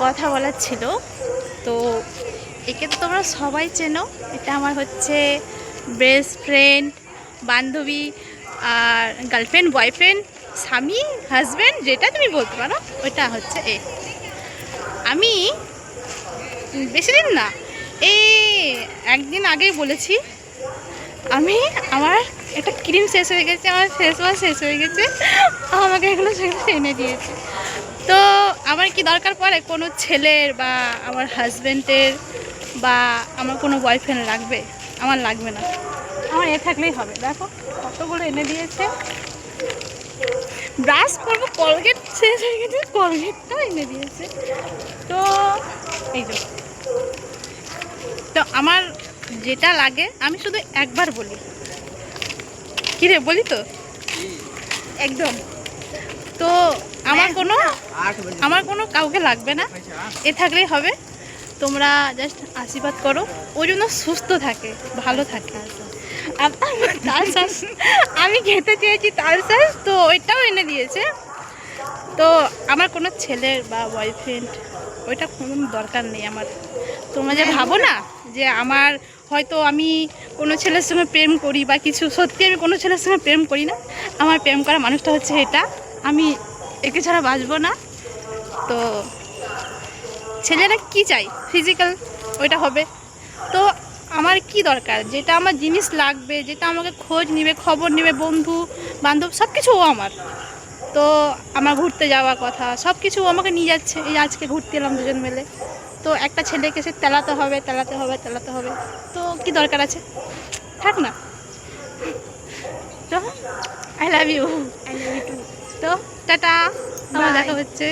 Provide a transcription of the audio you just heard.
কথা বলার ছিল। তো একে তো তোমরা সবাই চেনো, এটা আমার হচ্ছে বেস্ট ফ্রেন্ড, বান্ধবী, আর গার্লফ্রেন্ড, বয়ফ্রেন্ড, স্বামী, হাজব্যান্ড, যেটা তুমি বলতে পারো ওইটা হচ্ছে এ। আমি বেশি দিন না, এই একদিন আগেই বলেছি আমি আমার একটা ক্রিম শেষ হয়ে গেছে, আমার ফেস ওয়াশ শেষ হয়ে গেছে, আমাকে এগুলো সেগুলো এনে দিয়েছে। তো আমার কি দরকার পড়ে কোনো ছেলের বা আমার হাজব্যান্ডের বা আমার কোনো বয়ফ্রেন্ড লাগবে? আমার লাগবে না, আমার এ থাকলেই হবে। দেখো কতগুলো এনে দিয়েছে। ব্রাশ করবো, কলগেট শেষ হয়ে গেছে, কলগেটটাও এনে দিয়েছে। তো এই যে, তো আমার যেটা লাগে আমি শুধু একবার বলি, কি রে বলি তো একদম। তো আমার কোনো কাউকে লাগবে না, এ থাকলেই হবে। তোমরা জাস্ট আশীর্বাদ করো ওই জন্য সুস্থ থাকে, ভালো থাকে। আর তাল শাঁস আমি খেতে চেয়েছি, তাল শাঁস তো ওইটাও এনে দিয়েছে। তো আমার কোনো ছেলের বা বয়ফ্রেন্ড ওইটা কোনো দরকার নেই আমার। তোমরা যে ভাবো না যে আমার হয়তো আমি কোনো ছেলের সঙ্গে প্রেম করি বা কিছু, সত্যি আমি কোনো ছেলের সঙ্গে প্রেম করি না। আমার প্রেম করা মানুষটা হচ্ছে এটা, আমি একে ছাড়া বাঁচবো না। তো ছেলেরা কি চাই, ফিজিক্যাল ওইটা হবে। তো আমার কি দরকার, যেটা আমার জিনিস লাগবে, যেটা আমাকে খোঁজ নেবে, খবর নেবে, বন্ধু বান্ধব সব কিছু ও আমার। তো আমার ঘুরতে যাওয়ার কথা সব কিছু ও আমাকে নিয়ে যাচ্ছে। এই আজকে ঘুরতে এলাম দুজন মিলে। তো একটা ছেলেকে সে তেলাতে হবে, তেলাতে হবে, তেলাতে হবে। তো কি দরকার আছে, থাক না। তো আই লাভ ইউ। তো টাটা, আবার দেখা হচ্ছে।